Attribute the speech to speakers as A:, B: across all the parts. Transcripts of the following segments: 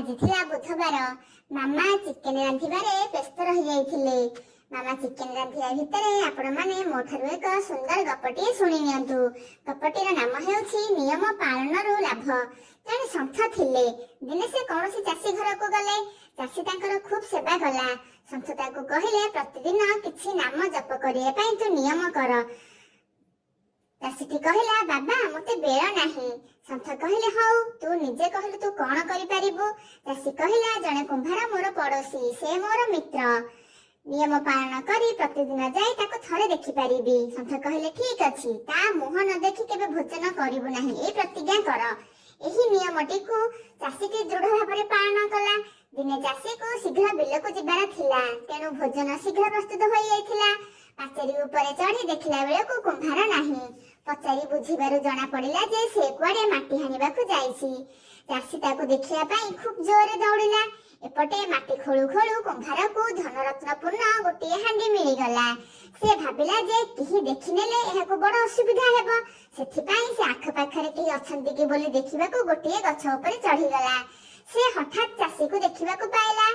A: ଆଜି ଥିଲା ବୁଧବାର। ମାମା ଚିକେନ ରାନ୍ଧିବାରେ ବ୍ୟସ୍ତ ରହିଯାଇଥିଲେ। ମାମା ଚିକେନ ରାନ୍ଧିବା ଭିତରେ ଆପଣମାନେ ମୋ ଠାରୁ ଏକ ସୁନ୍ଦର ଗପଟିଏ ଶୁଣି ନିଅନ୍ତୁ। ଗପଟିର ନାମ ହେଉଛି ନିୟମ ପାଳନରୁ ଲାଭ। ଜଣେ ସନ୍ଥ ଥିଲେ। ଦିନେ ସେ କୌଣସି ଚାଷୀ ଘରକୁ ଗଲେ। ଚାଷୀ ତାଙ୍କର ଖୁବ୍ ସେବା କଲା। ସନ୍ଥ ତାକୁ କହିଲେ, ପ୍ରତିଦିନ କିଛି ନାମ ଜପ କରିବା ପାଇଁ ତୁ ନିୟମ କର। ଚାଷୀଟି କହିଲା, ବାବା ମୋତେ ବେଳ ନାହିଁ। ସନ୍ଥ କହିଲେ, ହଉ ତୁ ନିଜେ କହିଲୁ ତୁ କଣ କରିପାରିବୁ? ଚାଷୀ କହିଲା, ଜଣେ କୁମ୍ଭାର ମୋର ପଡୋଶୀ, ସେ ମୋର ମିତ୍ର। ନିୟମ ପାଳନ କରି ପ୍ରତିଦିନ ଯାଇ ତାକୁ ଥରେ ଦେଖିପାରିବି। ସନ୍ଥ କହିଲେ, ଠିକ ଅଛି, ତା ମୁହଁ ନ ଦେଖି କେବେ ଭୋଜନ କରିବୁ ନାହିଁ, ଏଇ ପ୍ରତିଜ୍ଞା କର। ଏହି ନିୟମଟିକୁ ଚାଷୀଟି ଦୃଢ ଭାବରେ ପାଳନ କଲା। ଦିନେ ଚାଷୀକୁ ଶୀଘ୍ର ବିଲକୁ ଯିବାର ଥିଲା, ତେଣୁ ଭୋଜନ ଶୀଘ୍ର ପ୍ରସ୍ତୁତ ହୋଇଯାଇଥିଲା। ପାଚେରୀ ଉପରେ ଚଢି ଦେଖିଲା ବେଳକୁ କୁମ୍ଭାର ନାହିଁ। ପଚାରି ବୁଝିବାରୁ ଜଣା ପଡିଲା ଯେ ସେ କୁଆଡେ ମାଟି ହାଣିବାକୁ ଯାଇଛି। ଚାଷୀ ତାକୁ ଦେଖିବା ପାଇଁ ଖୁବ୍ ଜୋରରେ ଦୌଡ଼ିଲା। ଏପଟେ ମାଟି ଖୋଳୁ ଖୋଳୁ କୁମ୍ଭାରକୁ ଧନରତ୍ନପୂର୍ଣ୍ଣ ଗୋଟିଏ ହାଣ୍ଡି ମିଳିଗଲା। ସେ ଭାବିଲା ଯେ କେହି ଦେଖିନେଲେ ଏହାକୁ ବଡ ଅସୁବିଧା ହେବ। ସେଥିପାଇଁ ସେ ଆଖପାଖରେ କେହି ଅଛନ୍ତି କି ବୋଲି ଦେଖିବାକୁ ଗୋଟିଏ ଗଛ ଉପରେ ଚଢିଗଲା। ସେ ହଠାତ୍ ଚାଷୀକୁ ଦେଖିବାକୁ ପାଇଲା।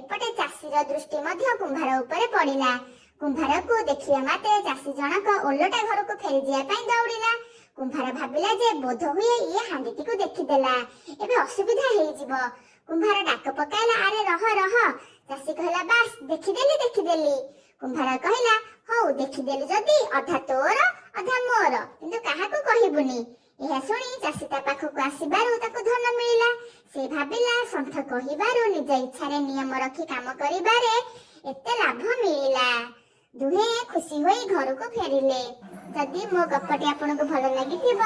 A: ଏପଟେ ଚାଷୀର ଦୃଷ୍ଟି ମଧ୍ୟ କୁମ୍ଭାର ଉପରେ ପଡିଲା। କୁମ୍ଭାରକୁ ଦେଖିବା ମାତ୍ରେ ଚାଷୀ ଜଣକ ଓଲଟା ଘରକୁ ଫେରିଯିବା ପାଇଁ ଦୌଡ଼ିଲା। କୁମ୍ଭାର ଭାବିଲା ଯେ ବୋଧ ହୁଏ ଇଏ ହାଣ୍ଡିଟିକୁ ଦେଖିଦେଲା, ଏବେ ଅସୁବିଧା ହେଇଯିବ। କୁମ୍ଭାର ଡାକ ପକାଇଲା, ଆରେ ରହ ରହ। ଚାଷୀ କହିଲା, ବାସ୍ ଦେଖିଦେଲି। କୁମ୍ଭାର କହିଲା, ହଉ ଦେଖିଦେଲୁ ଯଦି ଅଧା ତୋର ଅଧା ମୋର, କିନ୍ତୁ କାହାକୁ କହିବୁନି। ଏହା ଶୁଣି ଚାଷୀ ତା ପାଖକୁ ଆସିବାରୁ ତାକୁ ଧନ ମିଳିଲା। ସେ ଭାବିଲା, ସନ୍ଥ କହିବାରୁ ନିଜ ଇଚ୍ଛାରେ ନିୟମ ରଖି କାମ କରିବାରେ ଏତେ ଲାଭ ମିଳିଲା। ଦୁହେଁ ଖୁସି ହୋଇ ଘରକୁ ଫେରିଲେ। ଯଦି ମୋ ଗପଟି ଆପଣଙ୍କୁ ଭଲ ଲାଗିଥିବ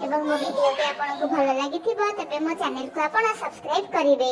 A: ଏବଂ ମୋ ଭିଡିଓଟି ଆପଣଙ୍କୁ ଭଲ ଲାଗିଥିବ, ତେବେ ମୋ ଚ୍ୟାନେଲକୁ ଆପଣ ସବସ୍କ୍ରାଇବ କରିବେ।